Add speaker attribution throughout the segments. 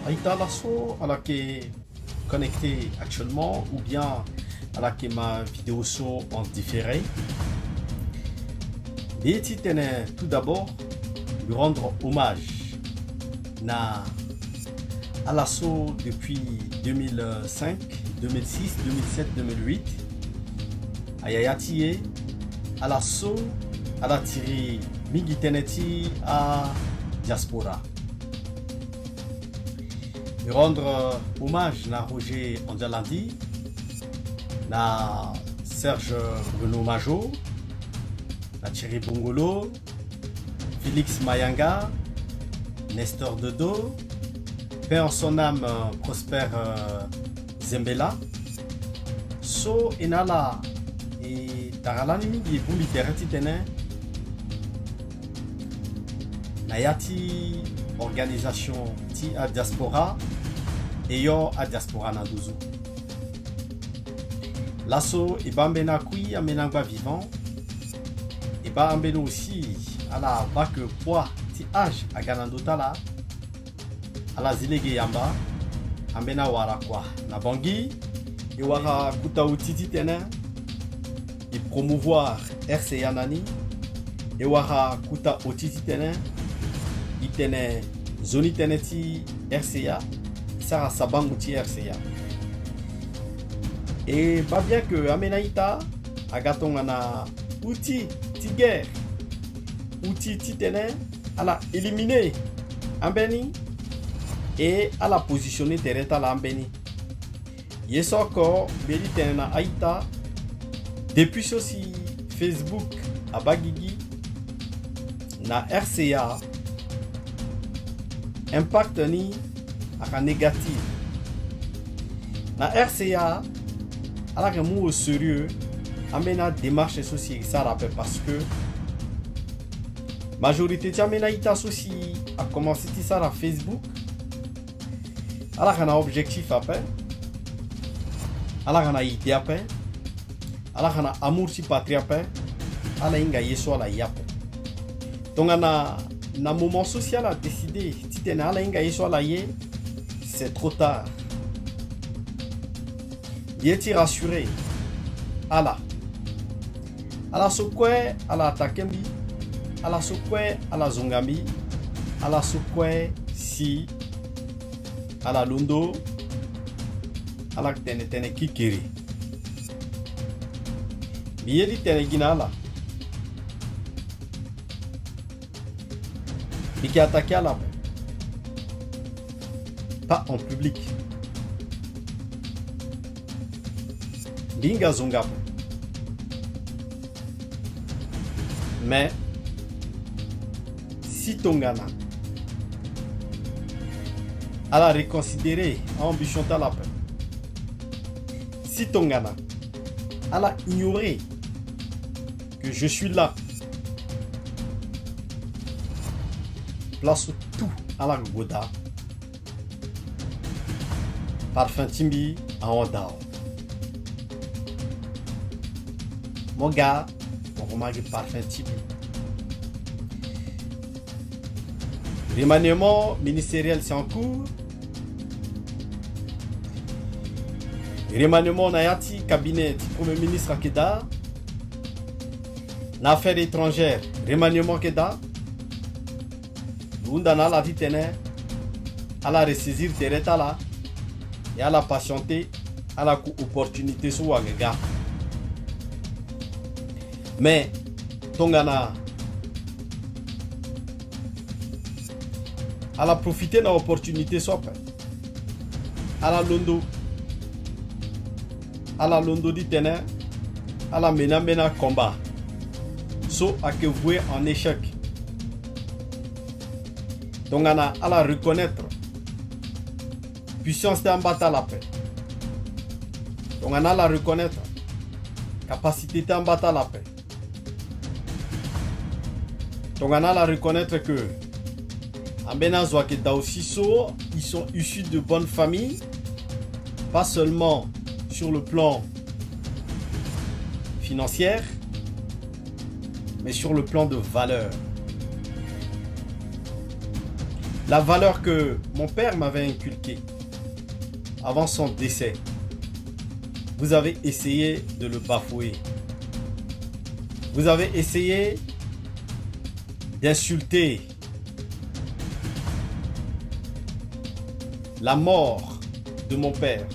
Speaker 1: Aïta Lasso à laquelle connecté actuellement ou bien à laquelle ma vidéo sont en différé. Et tout d'abord lui rendre hommage à l'assaut depuis 2005, 2006, 2007, 2008. Ayayati à l'assaut à la tirée Migiteneti à diaspora. Lui rendre hommage à Roger Andjalandi, à Serge Bruno Majo, à Thierry Bongolo, Félix Mayanga, Nestor Dodo, paix en son âme Prosper Zembela, So Enala et Taralani Mingi Bumbi Tereti Tene, Nayati organisation ti a diaspora et yo a diaspora na douzou. L'asso et bambena kui amenangba vivant et ba ambeno aussi à la bac poids ti âge à ganandota la à la zilege yamba ambena wara kwa na bangi et wara kuta utiti tene et promouvoir RCA nani et wara kuta utiti tene itene zoni teneti RCA sara sabanguti RCA et pas bien que amenaita agatonga na outil tiger outil titene à la éliminer ambeni et à la positionner tereta la ambeni yesoko beli tena aita depuis aussi Facebook à bagigi na RCA impact ni aka négatif na RCA ala que au sérieux amena démarche sociale ça rappelle parce que majorité amena ita aussi a commencé ça à Facebook ala kana objectif après ala kana idée après ala kana amour si patrie après ala inga yeso ala yapo donc na moment social a décidé titena ala inga yeso ala ye c'est trop tard. Il est rassuré. Allah. Allah sokwe, Allah takembi. Allah sokwe, Allah zongambi. Allah sokwe si. Allah lundo. Allah tene kikiri. Biye di tene gina Allah. Biki attaqué Allah. Pas en public. Linga Zongapo. Mais si Tongana a la reconsidéré ambition talap, si Tongana a la ignoré que je suis là, place tout à la Goda. Parfum Timbi à Ondao. Mon gars, on remarque parfum Timbi. Remaniement ministériel c'est en cours. Remaniement Nayati, cabinet du Premier ministre Akeda. Affaires étrangères, remaniement Keda. Lundana la vie tenait à la ressaisir Tereta là. Et à la patienter à la opportunité sur Wagaga. Mais Tongana à la profiter de l'opportunité soit à la londo dit tener à la mena combat so à que vouer en échec. Tongana à la reconnaître puissance de combattre la paix. Donc on a la reconnaître. Capacité de combattre la paix. Donc on a la reconnaître que en Benazwa aussi ils sont issus de bonnes familles, pas seulement sur le plan financier, mais sur le plan de valeur. La valeur que mon père m'avait inculquée avant son décès, vous avez essayé de le bafouer. Vous avez essayé d'insulter la mort de mon père.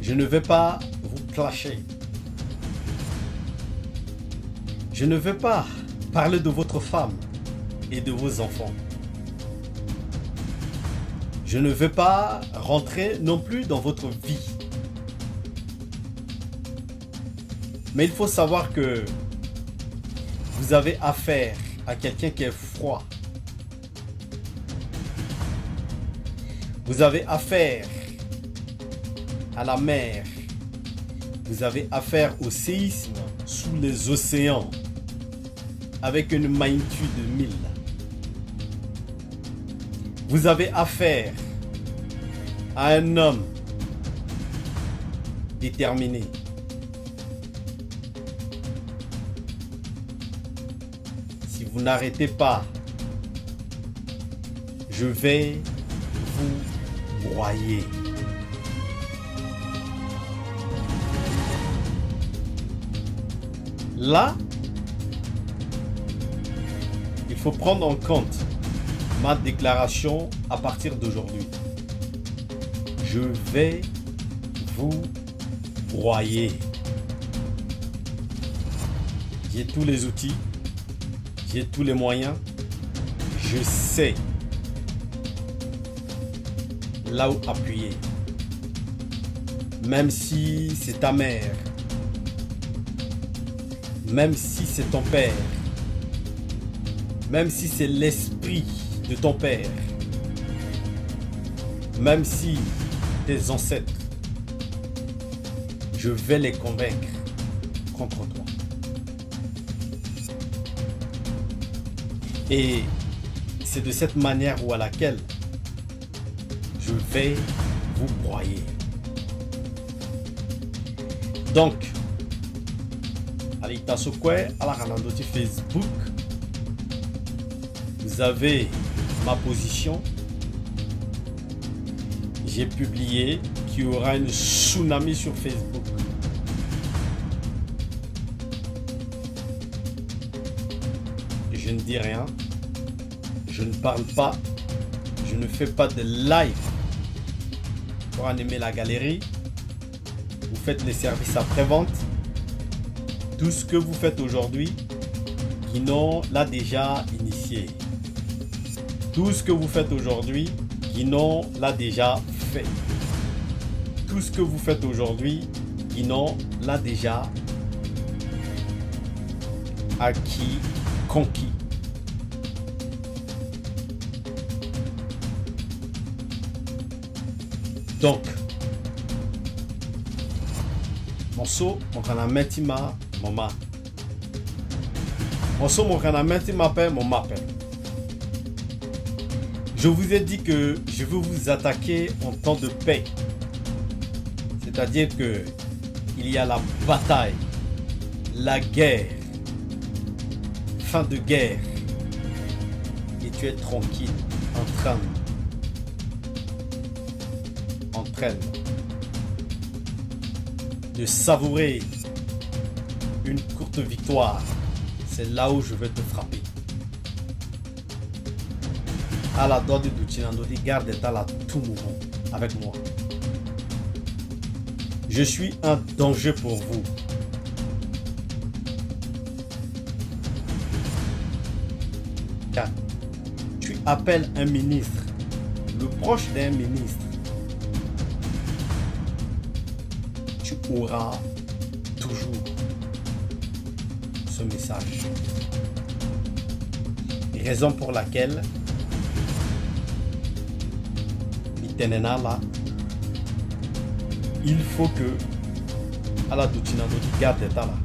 Speaker 1: Je ne vais pas vous clasher. Je ne veux pas parler de votre femme et de vos enfants. Je ne veux pas rentrer non plus dans votre vie. Mais il faut savoir que vous avez affaire à quelqu'un qui est froid. Vous avez affaire à la mer. Vous avez affaire au séisme sous les océans avec une magnitude de 1000. Vous avez affaire à un homme déterminé. Si vous n'arrêtez pas, je vais vous broyer. Là, il faut prendre en compte ma déclaration à partir d'aujourd'hui. Je vais vous broyer. J'ai tous les outils, j'ai tous les moyens. Je sais là où appuyer. Même si c'est ta mère, même si c'est ton père, même si c'est l'esprit de ton père, même si tes ancêtres, je vais les convaincre contre toi. Et c'est de cette manière ou à laquelle je vais vous broyer. Donc, Alita Sokwe, à la Ranandoti Facebook, vous avez ma position. J'ai publié qu'il y aura une tsunami sur Facebook. Je ne dis rien. Je ne parle pas. Je ne fais pas de live pour animer la galerie. Vous faites les services après-vente. Tout ce que vous faites aujourd'hui, Guinon l'a déjà initié. Tout ce que vous faites aujourd'hui, Guinon l'a déjà fait. Tout ce que vous faites aujourd'hui, Guinon l'a déjà acquis, conquis. Donc, Monso, mon canamètima, maman. Monso, mon canamètima, mon m'appelle. Je vous ai dit que je veux vous attaquer en temps de paix. C'est-à-dire que il y a la bataille, la guerre, fin de guerre. Et tu es tranquille, en train de savourer une courte victoire. C'est là où je vais te frapper. À la dode d'Utinandodi, garde à la tout moment avec moi. Je suis un danger pour vous. Car tu appelles un ministre, le proche d'un ministre, tu auras toujours ce message. Raison pour laquelle il faut que à la Doutinando du garde d'état là.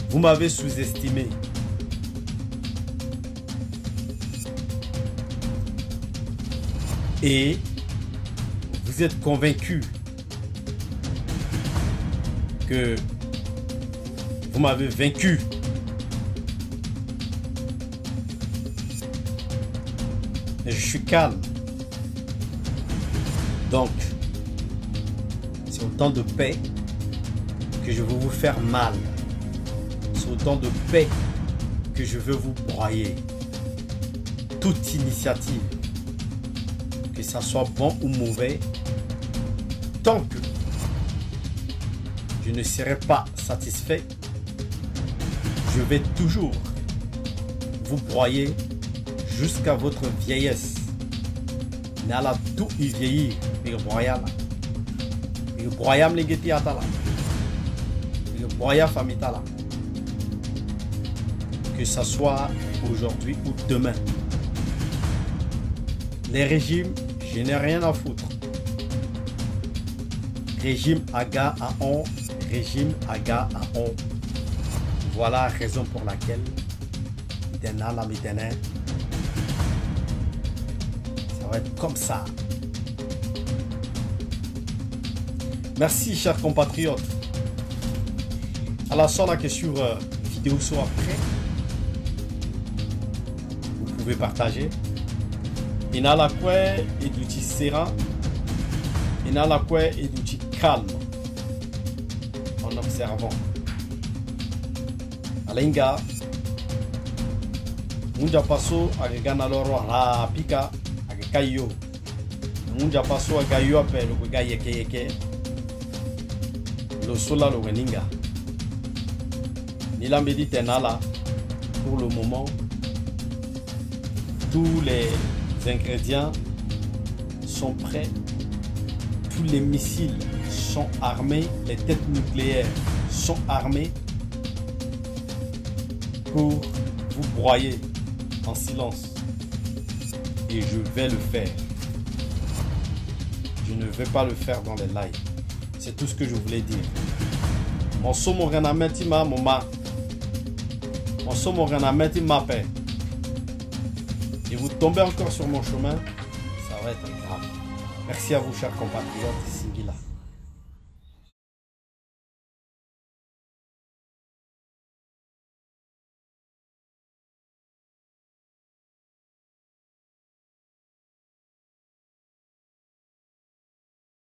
Speaker 1: Vous m'avez sous-estimé. Et vous êtes convaincu que vous m'avez vaincu. Mais je suis calme. Donc, c'est autant de paix que je veux vous faire mal. C'est autant de paix que je veux vous broyer. Toute initiative, que ça soit bon ou mauvais, tant que je ne serai pas satisfait, je vais toujours vous broyer jusqu'à votre vieillesse. Nala tout y vieillir, mais broyala. Mais broyam les guetti atala. Mais broya famitala. Que ça soit aujourd'hui ou demain. Les régimes, je n'ai rien à foutre. Régime aga à on, régime aga à on. Voilà la raison pour laquelle ça va être comme ça. Merci chers compatriotes. À la sorte que sur vidéo soit après, vous pouvez partager. Il y a la quoi et du serein. Il y a la quoi et du calme en observant. Alenga munja paso agana loro la pika agakayo munja paso agayo apel ko gaye keke lo sola lo weninga ni la médite nala. Pour le moment tous les ingrédients sont prêts, tous les missiles sont armés, les têtes nucléaires sont armées pour vous broyer en silence. Et je vais le faire. Je ne vais pas le faire dans les lives. C'est tout ce que je voulais dire. Mon somo renameti ma moma. Mon somo renameti ma paix. Et vous tombez encore sur mon chemin, ça va être grave. Merci à vous chers compatriotes, Singila.